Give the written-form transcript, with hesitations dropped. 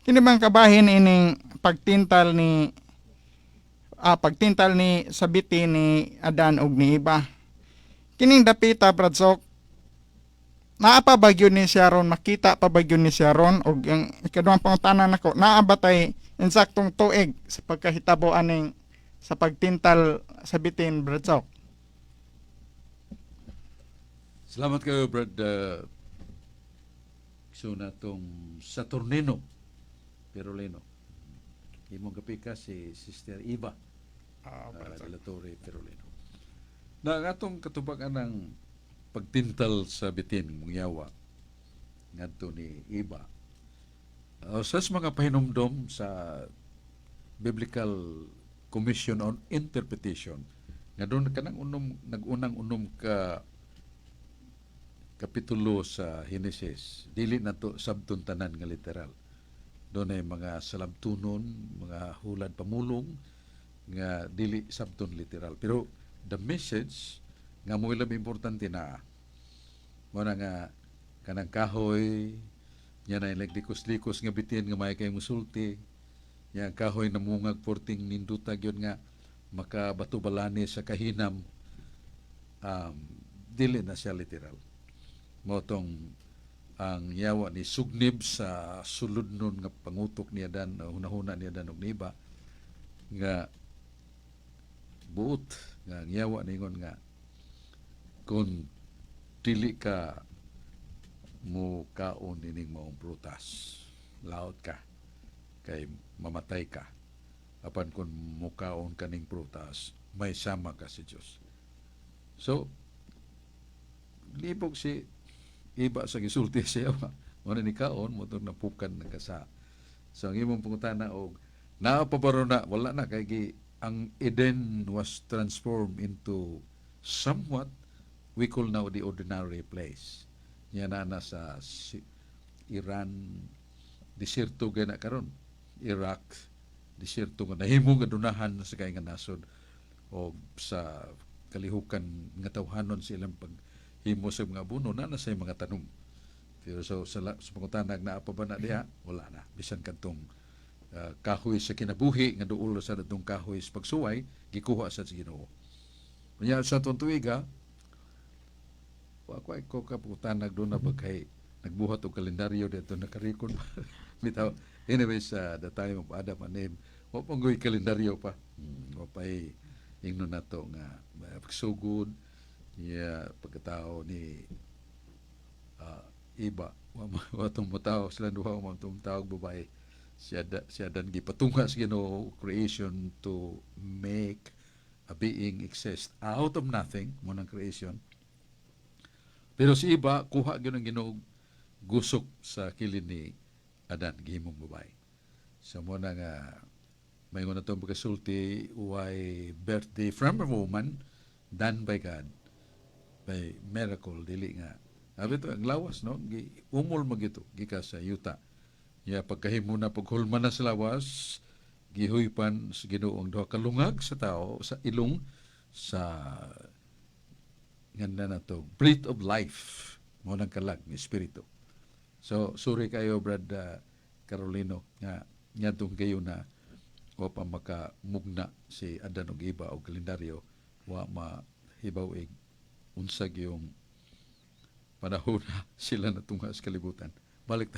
Kini bang kabahin ining pagtintal ni sabiti ni Adan ug ni Iba. Kining dapita bradsok, naa pa bagyo ni Sharon, makita pa bagyo ni Sharon og ang ikaduhang pangutanan nako, naa ba tay insaktong tuig sa pagkahitabo aning sa pagtintal sa bitin bradsok? Salamat kayo, Brad. So na tong Saturnino Perolino. Imong kapika si Sister Iba de la Torre Perolino. Na ang atong katubagan ng pagtintal sa bitin mong yawa ngadto ni Iba. Sa mga pahinumdom sa Biblical Commission on Interpretation nga doon kanang nagunang unom ka kapitulo sa Henesis, dili na to sabton tanan nga literal. Doon ay mga salabtunon, mga hulad pamulong nga dili sabton literal. Pero the message nga mo ilang importante na mo na nga kanang kahoy nya na naglikos-likos nga bitin nga may kay musulti nya kahoy na mungag porting nindutag yun nga makabatubalani sa kahinam, dili na siya literal. Motong ang yawa ni sugnib sa sulod nun nga pangutok ni Adan, hunahuna ni Adan og ni Iba nga buot nga ang yawa ningon nga kung dili ka mo kaon ining maong prutas, laot ka kay mamatay ka. Apan kung mo kaon kaning prutas, may sama ka si Dios. So libog si Iba sa gisulti siya, mo ni kaon mo tong napukan na kasa. So ang imong pangutana og naa pa baro na wala na kay ang Eden was transformed into somewhat we call now the ordinary place. Yan na sa Iran, desierto gana karon, Iraq, desierto nga nahimo nga dunahan sa kay nga nasod o sa kalihukan nga tawhanon silang paghimo sa mga buno na sa mga tanom. Pero sa pangutanag na pa ba na diha, wala na. Bisan kantong kahoy sa kinabuhi nga duol sa datong kahoy sa pagsuway gikuha sa Ginoo. Unya sa tuwiga wa ko kaputanag do na bagay nagbuhat og kalendaryo dito naka-record bitaw. Anyways, the time of Adam and Eve wa panggoy kalendaryo pa. Wa pa ingnon nato nga pagsugod pagkatao ni Iba wa tong mataw sila duha mo tong tawag babae siya dan gipatunga sa Ginoo creation to make a being exist out of nothing mo nang creation. Pero si Iba kuha gyud ang Ginoo gusok sa kilid ni Adan gihimong babae. So mo na nga may na itong pagkasulti why birthday from a woman done by God by miracle dili nga abi to ang lawas no umol magito gika sa yuta ya pagkahimo na paghulman na sa lawas gihuypan sa Ginoo ang duha ka lungag sa tao sa ilong sa nganda na to breath of life mo nang kalag ng espiritu. So sorry kayo Brad Carolino nga nyadtong kayo na wa pa makamugna si Adan og Iba og kalendaryo wa mahibaw unsag yung panahon na sila natunga sa kalibutan. Balik